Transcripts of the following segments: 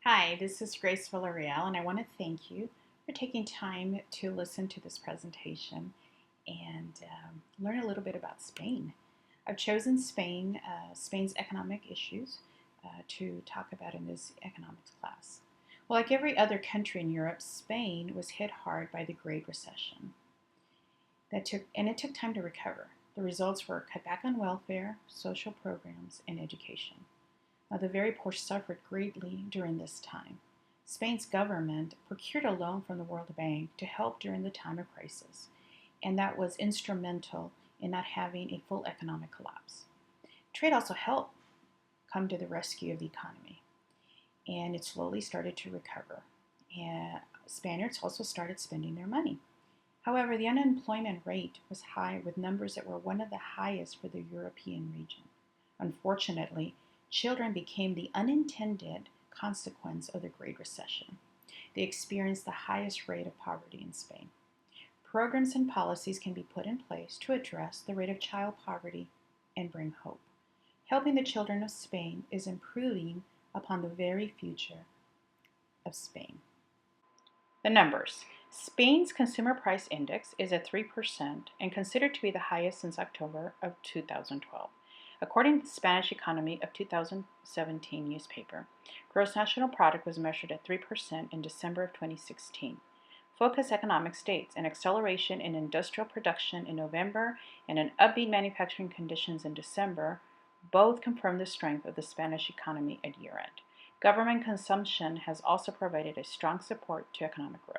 Hi, this is Grace Villarreal, and I want to thank you for taking time to listen to this presentation and learn a little bit about Spain. I've chosen Spain's economic issues to talk about in this economics class. Well, like every other country in Europe, Spain was hit hard by the Great Recession. It took time to recover. The results were cut back on welfare, social programs, and education. The very poor suffered greatly during this time. Spain's government procured a loan from the World Bank to help during the time of crisis, and that was instrumental in not having a full economic collapse. Trade also helped come to the rescue of the economy, and it slowly started to recover. And Spaniards also started spending their money. However, the unemployment rate was high, with numbers that were one of the highest for the European region. Unfortunately, children became the unintended consequence of the Great Recession. They experienced the highest rate of poverty in Spain. Programs and policies can be put in place to address the rate of child poverty and bring hope. Helping the children of Spain is improving upon the very future of Spain. The numbers. Spain's consumer price index is at 3% and considered to be the highest since October of 2012. According to the Spanish Economy of 2017 newspaper, gross national product was measured at 3% in December of 2016. Focus Economic states an acceleration in industrial production in November and an upbeat manufacturing conditions in December both confirm the strength of the Spanish economy at year-end. Government consumption has also provided a strong support to economic growth.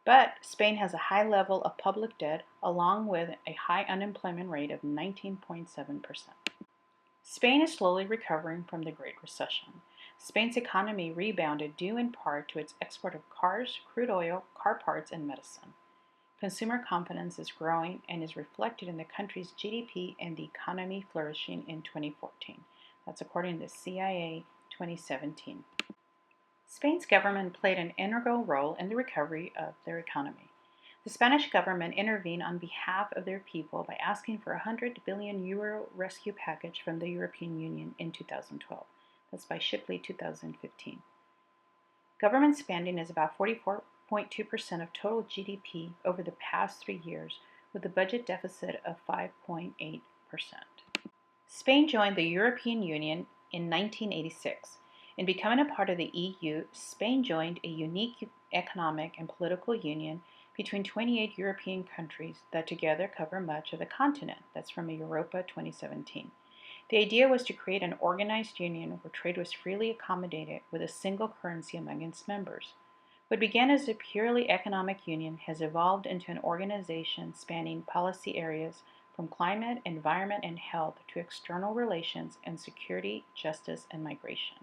But Spain has a high level of public debt along with a high unemployment rate of 19.7%. Spain is slowly recovering from the Great Recession. Spain's economy rebounded due in part to its export of cars, crude oil, car parts, and medicine. Consumer confidence is growing and is reflected in the country's GDP and the economy flourishing in 2014. That's according to CIA 2017. Spain's government played an integral role in the recovery of their economy. The Spanish government intervened on behalf of their people by asking for a €100 billion rescue package from the European Union in 2012. That's by Shipley 2015. Government spending is about 44.2% of total GDP over the past 3 years, with a budget deficit of 5.8%. Spain joined the European Union in 1986. In becoming a part of the EU, Spain joined a unique economic and political union between 28 European countries that together cover much of the continent. That's from Europa 2017. The idea was to create an organized union where trade was freely accommodated with a single currency among its members. What began as a purely economic union has evolved into an organization spanning policy areas from climate, environment, and health to external relations and security, justice, and migration.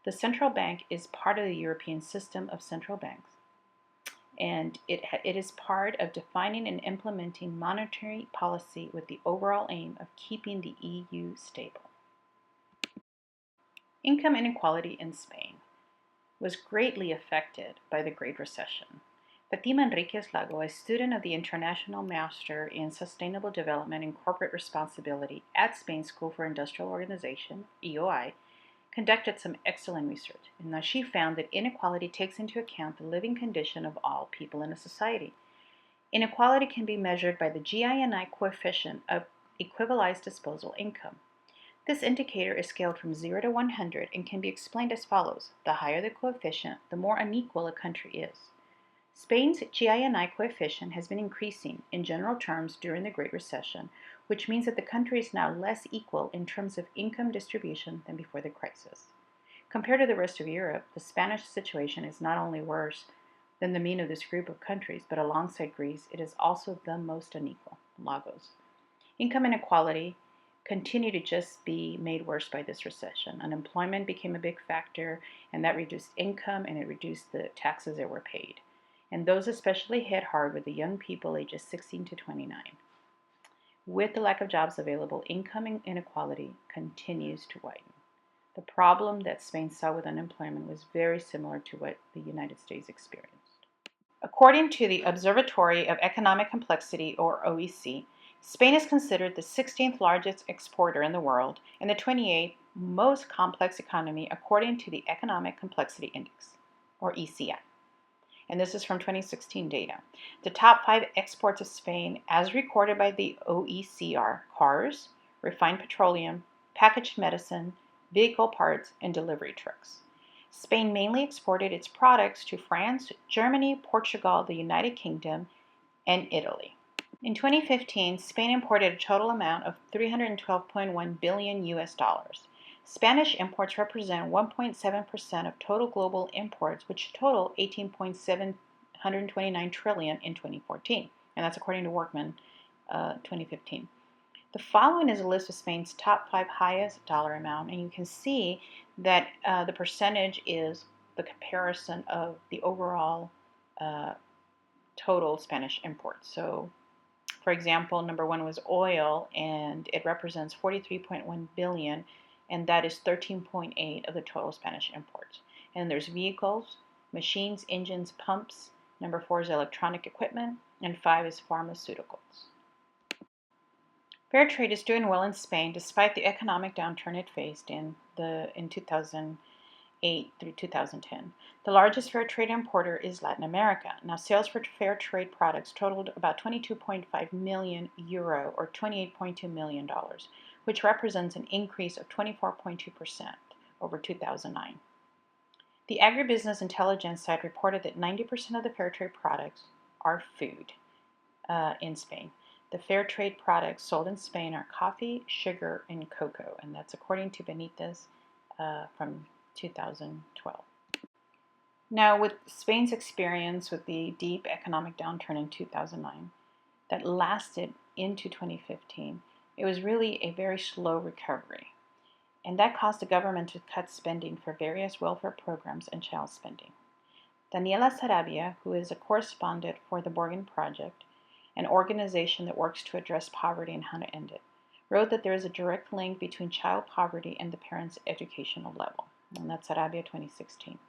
The central bank is part of the European system of central banks, and it is part of defining and implementing monetary policy with the overall aim of keeping the EU stable. Income inequality in Spain was greatly affected by the Great Recession. Fatima Enriquez Lago, a student of the International Master in Sustainable Development and Corporate Responsibility at Spain School for Industrial Organization, EOI, conducted some excellent research, and she found that inequality takes into account the living condition of all people in a society. Inequality can be measured by the GINI coefficient of equivalized disposable income. This indicator is scaled from 0 to 100 and can be explained as follows. The higher the coefficient, the more unequal a country is. Spain's GINI coefficient has been increasing in general terms during the Great Recession, which means that the country is now less equal in terms of income distribution than before the crisis. Compared to the rest of Europe, the Spanish situation is not only worse than the mean of this group of countries, but alongside Greece, it is also the most unequal. Lagos. Income inequality continued to just be made worse by this recession. Unemployment became a big factor, and that reduced income and it reduced the taxes that were paid. And those especially hit hard with the young people ages 16 to 29. With the lack of jobs available, income inequality continues to widen. The problem that Spain saw with unemployment was very similar to what the United States experienced. According to the Observatory of Economic Complexity, or OEC, Spain is considered the 16th largest exporter in the world and the 28th most complex economy according to the Economic Complexity Index, or ECI. And this is from 2016 data. The top 5 exports of Spain, as recorded by the OEC, are cars, refined petroleum, packaged medicine, vehicle parts, and delivery trucks. Spain mainly exported its products to France, Germany, Portugal, the United Kingdom, and Italy. In 2015, Spain imported a total amount of 312.1 billion US dollars. Spanish imports represent 1.7% of total global imports, which total 18.729 trillion in 2014, and that's according to Workman 2015. The following is a list of Spain's top 5 highest dollar amount, and you can see that the percentage is the comparison of the overall total Spanish imports. So, for example, number 1 was oil, and it represents 43.1 billion, and that is 13.8 of the total Spanish imports. And there's vehicles, machines, engines, pumps. Number 4 is electronic equipment, and 5 is pharmaceuticals. Fair trade is doing well in Spain despite the economic downturn it faced in 2008 through 2010. The largest fair trade importer is Latin America. Now, sales for fair trade products totaled about 22.5 million euro, or $28.2 million, which represents an increase of 24.2% over 2009. The Agribusiness Intelligence site reported that 90% of the fair trade products are food in Spain. The fair trade products sold in Spain are coffee, sugar, and cocoa, and that's according to Benitez from 2012. Now, with Spain's experience with the deep economic downturn in 2009 that lasted into 2015, it was really a very slow recovery, and that caused the government to cut spending for various welfare programs and child spending. Daniela Sarabia, who is a correspondent for the Borgen Project, an organization that works to address poverty and how to end it, wrote that there is a direct link between child poverty and the parents' educational level, and that's Sarabia 2016.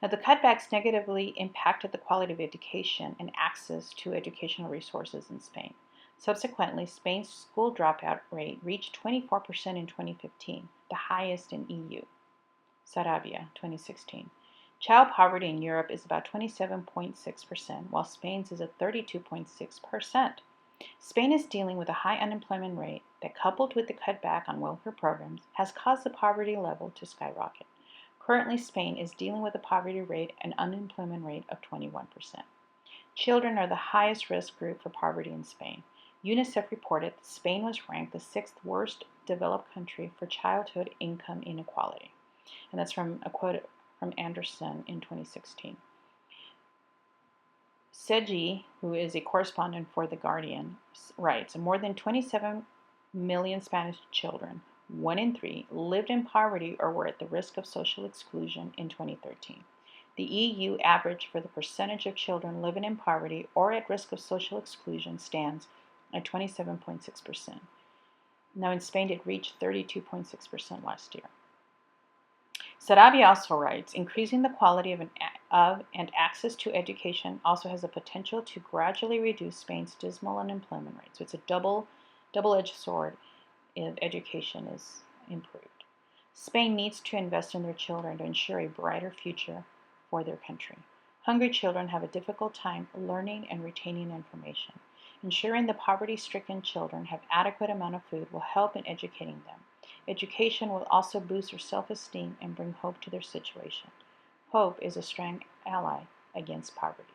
Now, the cutbacks negatively impacted the quality of education and access to educational resources in Spain. Subsequently, Spain's school dropout rate reached 24% in 2015, the highest in EU. Sarabia, 2016. Child poverty in Europe is about 27.6%, while Spain's is at 32.6%. Spain is dealing with a high unemployment rate that, coupled with the cutback on welfare programs, has caused the poverty level to skyrocket. Currently, Spain is dealing with a poverty rate and unemployment rate of 21%. Children are the highest risk group for poverty in Spain. UNICEF reported that Spain was ranked the 6th worst developed country for childhood income inequality. And that's from a quote from Anderson in 2016. Seji, who is a correspondent for The Guardian, writes, more than 27 million Spanish children, 1 in 3, lived in poverty or were at the risk of social exclusion in 2013. The EU average for the percentage of children living in poverty or at risk of social exclusion stands at 27.6%. Now, in Spain, it reached 32.6% last year. Sarabia also writes, increasing the quality of and access to education also has the potential to gradually reduce Spain's dismal unemployment rate. So it's a double-edged sword if education is improved. Spain needs to invest in their children to ensure a brighter future for their country. Hungry children have a difficult time learning and retaining information. Ensuring the poverty-stricken children have adequate amount of food will help in educating them. Education will also boost their self-esteem and bring hope to their situation. Hope is a strong ally against poverty.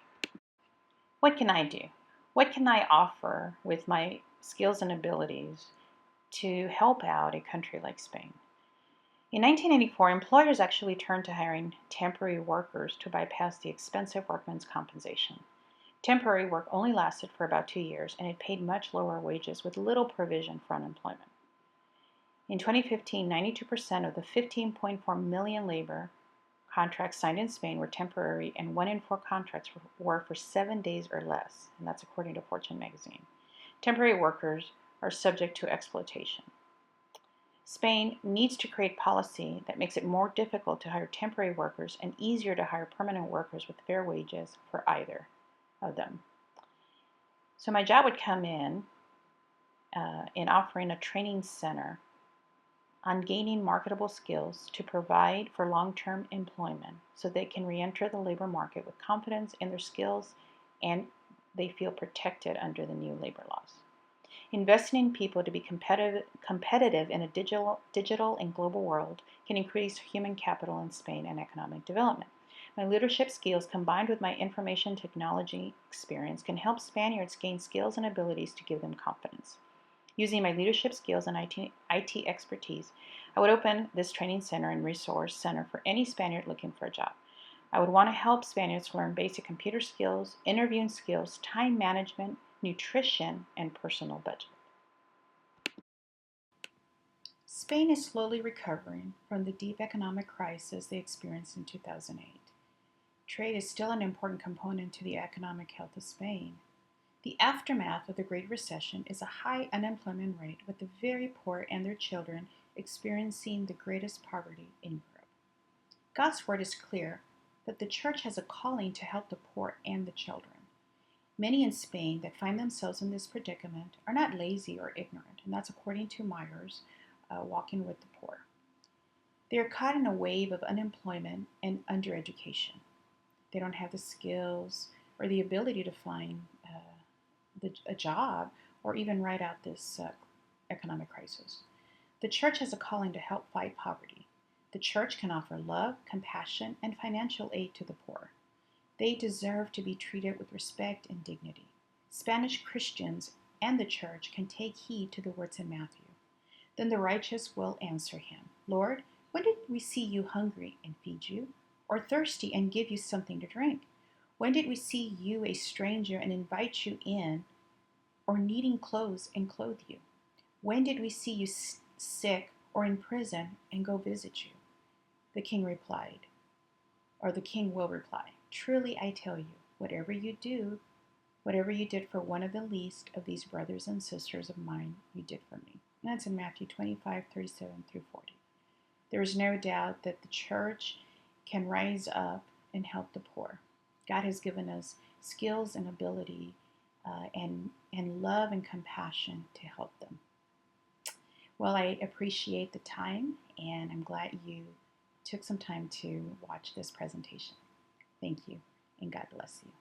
What can I do? What can I offer with my skills and abilities to help out a country like Spain? In 1984, employers actually turned to hiring temporary workers to bypass the expensive workman's compensation. Temporary work only lasted for about 2 years, and it paid much lower wages with little provision for unemployment. In 2015, 92% of the 15.4 million labor contracts signed in Spain were temporary, and 1 in 4 contracts were for 7 days or less, and that's according to Fortune magazine. Temporary workers are subject to exploitation. Spain needs to create policy that makes it more difficult to hire temporary workers and easier to hire permanent workers with fair wages for either of them. So my job would come in in offering a training center on gaining marketable skills to provide for long-term employment so they can re-enter the labor market with confidence in their skills and they feel protected under the new labor laws. Investing in people to be competitive in a digital and global world can increase human capital in Spain and economic development. My leadership skills combined with my information technology experience can help Spaniards gain skills and abilities to give them confidence. Using my leadership skills and IT expertise, I would open this training center and resource center for any Spaniard looking for a job. I would want to help Spaniards learn basic computer skills, interviewing skills, time management, nutrition, and personal budget. Spain is slowly recovering from the deep economic crisis they experienced in 2008. Trade is still an important component to the economic health of Spain. The aftermath of the Great Recession is a high unemployment rate, with the very poor and their children experiencing the greatest poverty in Europe. God's word is clear that the church has a calling to help the poor and the children. Many in Spain that find themselves in this predicament are not lazy or ignorant, and that's according to Myers, Walking with the Poor. They are caught in a wave of unemployment and undereducation. They don't have the skills or the ability to find a job or even ride out this economic crisis. The church has a calling to help fight poverty. The church can offer love, compassion, and financial aid to the poor. They deserve to be treated with respect and dignity. Spanish Christians and the church can take heed to the words in Matthew. Then the righteous will answer him, Lord, when did we see you hungry and feed you, or thirsty and give you something to drink? When did we see you a stranger and invite you in, or needing clothes and clothe you? When did we see you sick or in prison and go visit you? The king replied, or the king will reply, truly I tell you, whatever you did for one of the least of these brothers and sisters of mine, you did for me. And that's in Matthew 25:37 through 40. There is no doubt that the church can rise up and help the poor. God has given us skills and ability and love and compassion to help them. Well, I appreciate the time, and I'm glad you took some time to watch this presentation. Thank you, and God bless you.